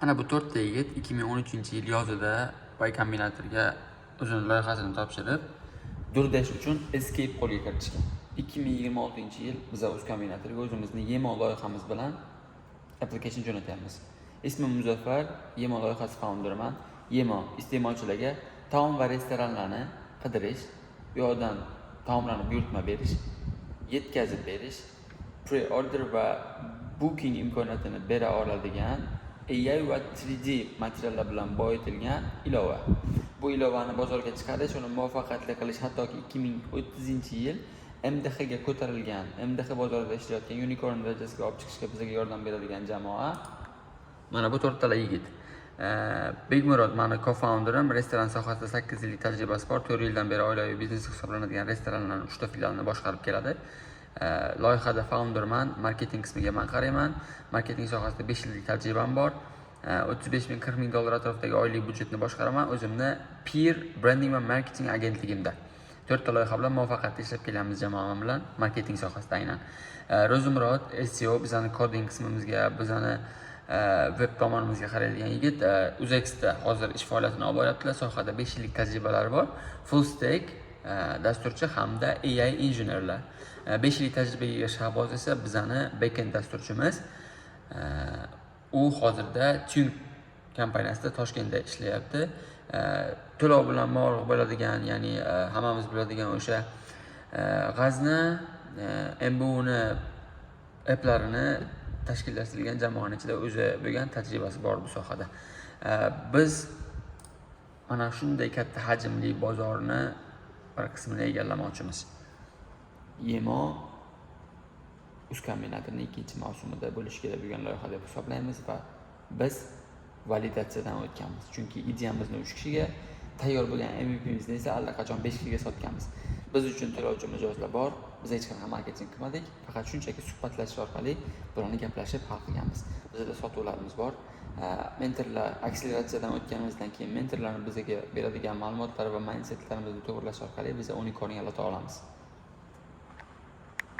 Ana bu 4 ta yigit 2013-yil yozida Y Combinatorga o'zining loyihasini topshirib, Durdesh uchun Escape qo'lga kiritishgan. 2026-yil biz o'z kombinatorga o'zimizning Yemo loyihamiz bilan application jo'natyapmiz. Ismim Muzaffar, Yemo loyihasi founderman. Yemo iste'molchilarga taom va restoranlarni qidirish, bu yerdan taomlarni buyurtma berish, yetkazib berish, pre-order va booking imkoniyatini bera oladigan AI va 3D materiallar bilan boyitilgan ilova. Bu ilovani bozorga chiqarish, uni muvaffaqiyatli qilish, hattoki 2030-yil MDH ga ko'tarilgan, MDH bozorida ishlayotgan unicorn darajasiga olib chiqishga bizga yordam beradigan jamoa mana bu 4 ta yigit. Begmurod mani co-founderim, restoran sohasida 8 yillik tajribasi bor, 4 yildan beri oilaviy biznes hisoblanadigan restoranlarning 3 ta filialini boshqarib keladi. Loyihada founderman, marketing qismiga men qarayman. Marketing sohasida 5 yillik tajribam bor. 35 ming 40 ming dollar atrofidagi oylik budjetni boshqaraman. O'zimni peer branding va marketing agentligimda 4 ta loyiha bilan muvaffaqiyatli ishlab kelamiz jamoam bilan marketing sohasida aynan. Ro'zimurod SEO bizani coding qismimizga, bizani web tomonimizga qaraydigan yigit. UzXda hozir ish faoliyatini olib boryaptilar. Sohada 5 yillik tajribalari bor. Full stack dasturchi hamda AI injenerlar. 5 yillik tajribaga ega Shahboz esa bizani backend dasturchimiz. U hozirda Tune kompaniyasida Toshkentda ishlayapti. To'lov bilan bog'liq bo'ladigan, ya'ni hammamiz biladigan o'sha G'azni, MBUni applarini tashkillashtirilgan jamoaning ichida o'zi bo'lgan tajribasi bor bu sohada. Biz mana shunday katta hajmli bozorni bir qismini egallamoqchimiz. Yemo uz kombinatorning ikkinchi mavsumida bo'lishi kerak bo'lgan loyiha deb hisoblaymiz va biz validatsiyadan o'tganmiz. Chunki ideyamizni 3 kishiga, tayyor bo'lgan MVP'mizni esa allaqachon 5 kishiga sotganmiz. Biz uchun to'lovchi mijozlar bor. Biz hech qanaqa marketing qilmadik. Faqat shunchaki suhbatlashish orqali bularni gaplashib hal qilganmiz. Bizda sotuvlarimiz bor. Mentorlar akseleratsiyadan o'tganimizdan keyin mentorlarning bizga beradigan ma'lumotlar va mindsetlarimizni to'g'irlash orqali biz unicorn yarata olamiz.